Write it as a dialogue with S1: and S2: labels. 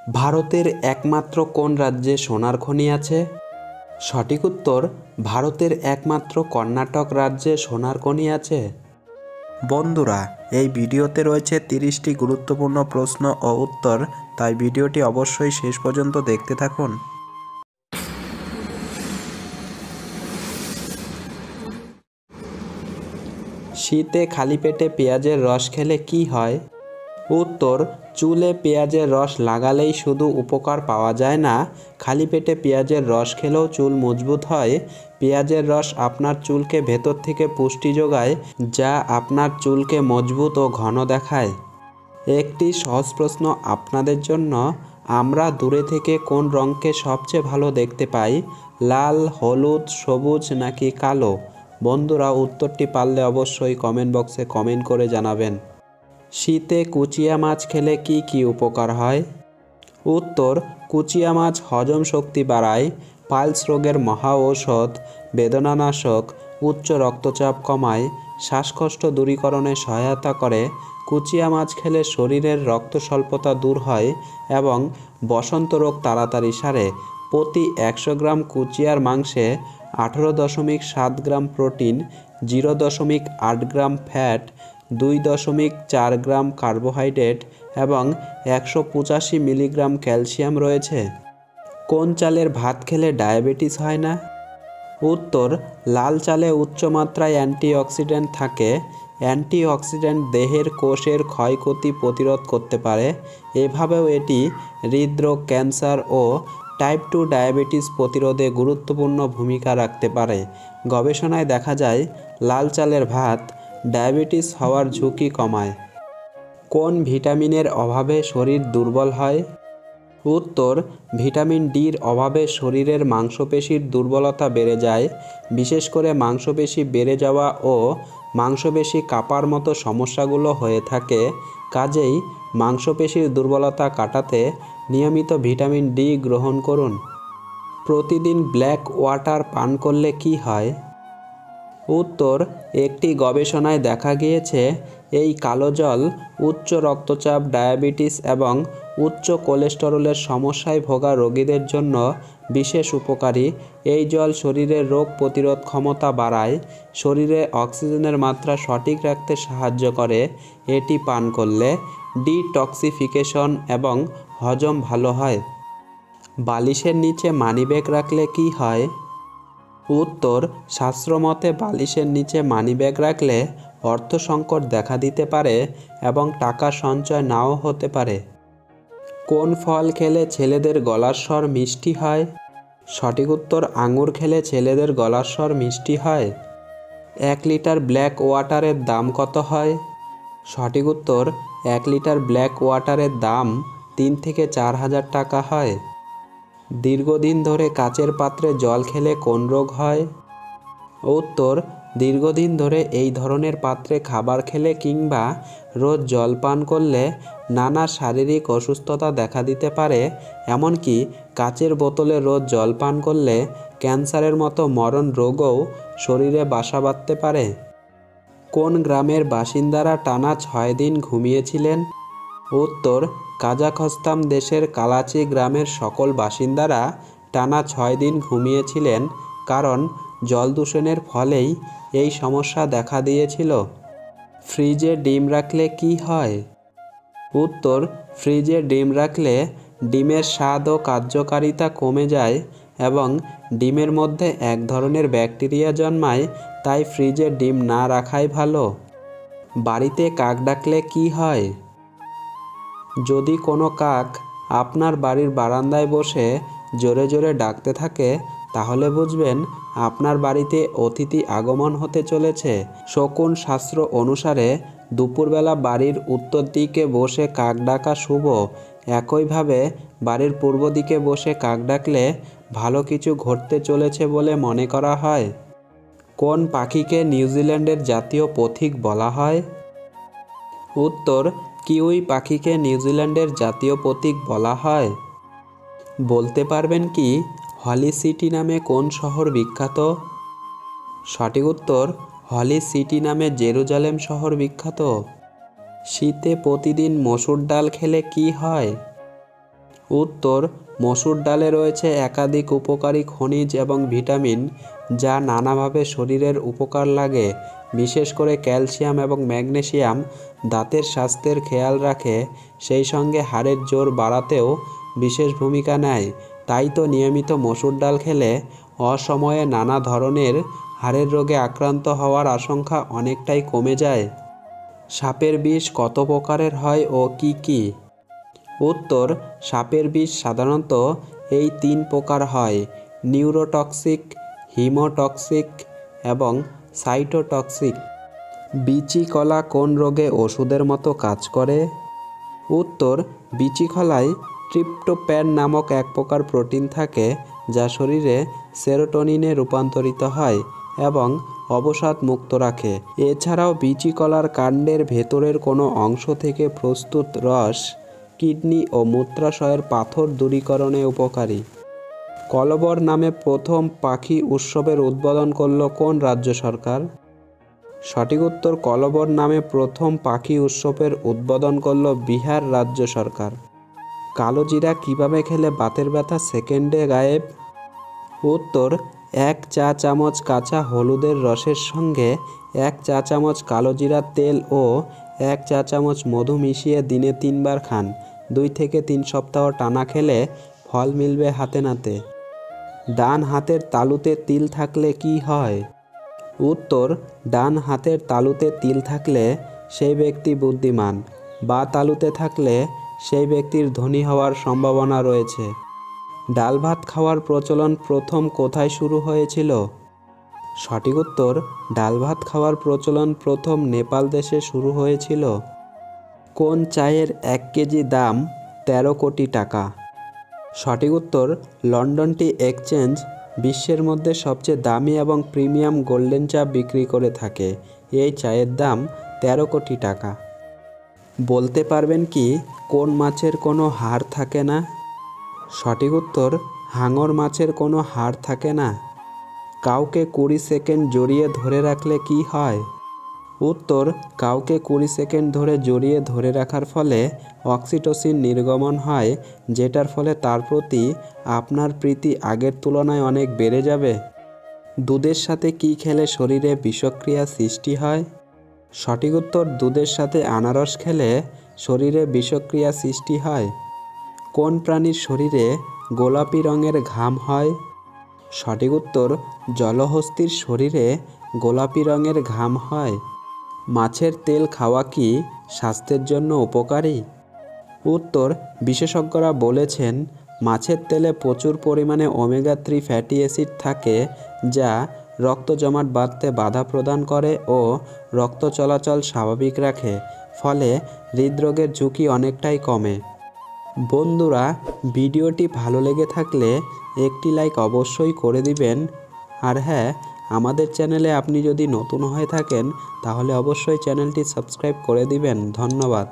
S1: ভারতের একমাত্র কোন রাজ্যে সোনার খনি আছে? সঠিক উত্তর, ভারতের একমাত্র কর্ণাটক রাজ্যে সোনার খনি আছে।
S2: বন্ধুরা, এই ভিডিওতে রয়েছে 30টি গুরুত্বপূর্ণ প্রশ্ন ও উত্তর, তাই ভিডিওটি অবশ্যই শেষ পর্যন্ত দেখতে থাকুন।
S1: শীতে খালি পেটে পেঁয়াজের রস খেলে কি হয়? উত্তর, চুলে পেঁয়াজের রস লাগালেই শুধু উপকার পাওয়া যায় না, খালি পেটে পেঁয়াজের রস খেলেও চুল মজবুত হয়। পেঁয়াজের রস আপনার চুলকে ভেতর থেকে পুষ্টি যোগায়, যা আপনার চুলকে মজবুত ও ঘন দেখায়। একটি সহজ প্রশ্ন আপনাদের জন্য, আমরা দূরে থেকে কোন রঙকে সবচেয়ে ভালো দেখতে পাই? লাল, হলুদ, সবুজ নাকি কালো? বন্ধুরা, উত্তরটি পারলে অবশ্যই কমেন্ট বক্সে কমেন্ট করে জানাবেন। শীতে কুচিয়া মাছ খেলে কি কি উপকার হয়? উত্তর, কুচিয়া মাছ হজম শক্তি বাড়ায়, পাইলস রোগের মহা ঔষধ, বেদনানাশক, উচ্চ রক্তচাপ কমায়, শ্বাসকষ্ট দূরীকরণে সহায়তা করে। কুচিয়া মাছ খেলে শরীরের রক্ত স্বল্পতা দূর হয় এবং বসন্ত রোগ তাড়াতাড়ি সারে। প্রতি 100 গ্রাম কুচিয়ার মাংসে 18.7 গ্রাম প্রোটিন, 0.8 গ্রাম ফ্যাট, 2.4 গ্রাম কার্বোহাইড্রেট এবং 185 মিলিগ্রাম ক্যালসিয়াম রয়েছে। কোন চালের ভাত খেলে ডায়াবেটিস হয় না? উত্তর, লাল চালে উচ্চমাত্রায় অ্যান্টিঅক্সিডেন্ট থাকে। অ্যান্টিঅক্সিডেন্ট দেহের কোষের ক্ষয়ক্ষতি প্রতিরোধ করতে পারে। এভাবেও এটি হৃদরোগ, ক্যান্সার ও টাইপ 2 ডায়াবেটিস প্রতিরোধে গুরুত্বপূর্ণ ভূমিকা রাখতে পারে। গবেষণায় দেখা যায়, লাল চালের ভাত ডায়াবেটিস হওয়ার ঝুঁকি কমায়। কোন ভিটামিনের অভাবে শরীর দুর্বল হয়? উত্তর, ভিটামিন ডির অভাবে শরীরের মাংসপেশির দুর্বলতা বেড়ে যায়। বিশেষ করে মাংসপেশি বেড়ে যাওয়া ও মাংসপেশি কাঁপার মতো সমস্যাগুলো হয়ে থাকে। কাজেই মাংসপেশির দুর্বলতা কাটাতে নিয়মিত ভিটামিন ডি গ্রহণ করুন। প্রতিদিন ব্ল্যাক ওয়াটার পান করলে কি হয়? উত্তর, একটি গবেষণায় দেখা গিয়েছে, এই কালো জল উচ্চ রক্তচাপ, ডায়াবেটিস এবং উচ্চ কোলেস্টেরলের সমস্যায় ভোগা রোগীদের জন্য বিশেষ উপকারী। এই জল শরীরের রোগ প্রতিরোধ ক্ষমতা বাড়ায়, শরীরে অক্সিজেনের মাত্রা সঠিক রাখতে সাহায্য করে। এটি পান করলে ডিটক্সিফিকেশন এবং হজম ভালো হয়। বালিশের নিচে মানিব্যাগ রাখলে কি হয়? উত্তর, শাস্ত্রমতে বালিশের নিচে মানিব্যাগ রাখলে অর্থ সংকট দেখা দিতে পারে এবং টাকা সঞ্চয় নাও হতে পারে। কোন ফল খেলে ছেলেদের গলার স্বর মিষ্টি হয়? সঠিক উত্তর, আঙুর খেলে ছেলেদের গলার স্বর মিষ্টি হয়। 1 লিটার ব্ল্যাক ওয়াটারের দাম কত হয়? সঠিক উত্তর, 1 লিটার ব্ল্যাক ওয়াটারের দাম 3 থেকে 4 হাজার টাকা হয়। দীর্ঘদিন ধরে কাচের পাত্রে জল খেলে কোন রোগ হয়? উত্তর, দীর্ঘদিন ধরে এই ধরনের পাত্রে খাবার খেলে কিংবা রোজ জল পান করলে নানা শারীরিক অসুস্থতা দেখা দিতে পারে। এমনকি কাচের বোতলে রোজ জল পান করলে ক্যান্সারের মতো মরণ রোগও শরীরে বাসা বাঁধতে পারে। কোন গ্রামের বাসিন্দারা টানা 6 দিন ঘুমিয়েছিলেন? উত্তর, কাজাখস্তান দেশের কালাচি গ্রামের সকল বাসিন্দারা টানা 6 দিন ঘুমিয়েছিলেন, কারণ জল দূষণের ফলেই এই সমস্যা দেখা দিয়েছিল। ফ্রিজে ডিম রাখলে কি হয়? উত্তর, ফ্রিজে ডিম রাখলে ডিমের স্বাদ ও কার্যকারিতা কমে যায় এবং ডিমের মধ্যে এক ধরনের ব্যাকটেরিয়া জন্মায়, তাই ফ্রিজে ডিম না রাখাই ভালো। বাড়িতে কাক ডাকলে কি হয়? যদি কোনো কাক আপনার বাড়ির বারান্দায় বসে জোরে জোরে ডাকতে থাকে, তাহলে বুঝবেন আপনার বাড়িতে অতিথি আগমন হতে চলেছে। শকুন শাস্ত্র অনুসারে দুপুরবেলা বাড়ির উত্তর দিকে বসে কাক ডাকা শুভ। একইভাবে বাড়ির পূর্ব দিকে বসে কাক ডাকলে ভালো কিছু ঘটতে চলেছে বলে মনে করা হয়। কোন পাখিকে নিউজিল্যান্ডের জাতীয় পথিক বলা হয়? উত্তর, কিউই পাখিকে নিউজিল্যান্ডের জাতীয় প্রতীক বলা হয়। বলতে পারবেন কি, হলি সিটি নামে কোন শহর বিখ্যাত? সঠিক উত্তর, হলি সিটি নামে জেরুজালেম শহর বিখ্যাত। শীতে প্রতিদিন মসুর ডাল খেলে কি হয়? উত্তর, মসুর ডালে রয়েছে একাধিক উপকারী খনিজ এবং ভিটামিন যা নানাভাবে শরীরের উপকার লাগে। বিশেষ করে ক্যালসিয়াম এবং ম্যাগনেসিয়াম দাঁতের স্বাস্থ্যের খেয়াল রাখে, সেই সঙ্গে হাড়ের জোর বাড়াতেও বিশেষ ভূমিকা নেয়। তাই তো নিয়মিত মসুর ডাল খেলে অসময়ে নানা ধরনের হাড়ের রোগে আক্রান্ত হওয়ার আশঙ্কা অনেকটাই কমে যায়। সাপের বিষ কত প্রকারের হয় ও কি কি? উত্তর, সাপের বিষ সাধারণত এই 3 প্রকার হয়: নিউরোটক্সিক, হিমোটক্সিক এবং সাইটোটক্সিক। বিচি কলা কোন রোগে ওষুধের মতো কাজ করে? উত্তর, বিচি কলায় ট্রিপ্টোপ্যান নামক এক প্রকার প্রোটিন থাকে যা শরীরে সেরোটোনিনে রূপান্তরিত হয় এবং অবসাদ মুক্ত রাখে। এছাড়াও বিচি কলার কাণ্ডের ভেতরের কোনো অংশ থেকে প্রস্তুত রস কিডনি ও মূত্রাশয়ের পাথর দূরীকরণে উপকারী। কলবর নামে প্রথম পাখি উৎসবের উদ্বোধন করল কোন রাজ্য সরকার? সঠিক উত্তর, কলবর নামে প্রথম পাখি উৎসবের উদ্বোধন করল বিহার রাজ্য সরকার। কালো জিরা কীভাবে খেলে বাতের ব্যথা সেকেন্ডে গায়েব? উত্তর, 1 চা চামচ কাঁচা হলুদের রসের সঙ্গে 1 চা চামচ কালো জিরার তেল ও 1 চা চামচ মধু মিশিয়ে দিনে 3 বার খান। 2 থেকে 3 সপ্তাহ টানা খেলে ফল মিলবে হাতে নাতে। ডান হাতের তালুতে তিল থাকলে কি হয়? উত্তর, ডান হাতের তালুতে তিল থাকলে সেই ব্যক্তি বুদ্ধিমান, বা তালুতে থাকলে সেই ব্যক্তির ধনী হওয়ার সম্ভাবনা রয়েছে। ডাল ভাত খাওয়ার প্রচলন প্রথম কোথায় শুরু হয়েছিল? সঠিক উত্তর, ডাল ভাত খাওয়ার প্রচলন প্রথম নেপাল দেশে শুরু হয়েছিল। কোন চায়ের 1 কেজি দাম 13 কোটি টাকা? সঠিক উত্তর, লন্ডন টি এক্সচেঞ্জ বিশ্বের মধ্যে সবচেয়ে দামি এবং প্রিমিয়াম গোল্ডেন চা বিক্রি করে থাকে। এই চায়ের দাম 13 কোটি টাকা। বলতে পারবেন কি কোন মাছের কোনো হাড় থাকে না? সঠিক উত্তর, হাঙর মাছের কোনো হাড় থাকে না। কাউকে 20 সেকেন্ড জড়িয়ে ধরে রাখলে কি হয়? উত্তর, কাউকে 20 সেকেন্ড ধরে জড়িয়ে ধরে রাখার ফলে অক্সিটোসিন নির্গমন হয়, যেটার ফলে তার প্রতি আপনার প্রীতি আগের তুলনায় অনেক বেড়ে যাবে। দুধের সাথে কি খেলে শরীরে বিষক্রিয়া সৃষ্টি হয়? সঠিক উত্তর, দুধের সাথে আনারস খেলে শরীরে বিষক্রিয়া সৃষ্টি হয়। কোন প্রাণীর শরীরে গোলাপি রঙের ঘাম হয়? সঠিক উত্তর, জলহস্তির শরীরে গোলাপি রঙের ঘাম হয়। মাছের তেল খাওয়া কি স্বাস্থ্যের জন্য উপকারী? উত্তর, বিশেষজ্ঞরা বলেছেন মাছের তেলে প্রচুর পরিমাণে ওমেগা 3 ফ্যাটি অ্যাসিড থাকে যা রক্ত জমাট বাঁধতে বাধা প্রদান করে ও রক্ত চলাচল স্বাভাবিক রাখে, ফলে হৃদরোগের ঝুঁকি অনেকটাই কমে। বন্ধুরা, ভিডিওটি ভালো লেগে থাকলে একটি লাইক অবশ্যই করে দিবেন। আর হ্যাঁ, আমাদের চ্যানেলে আপনি যদি নতুন হয়ে থাকেন তাহলে অবশ্যই চ্যানেলটি সাবস্ক্রাইব করে দিবেন। ধন্যবাদ।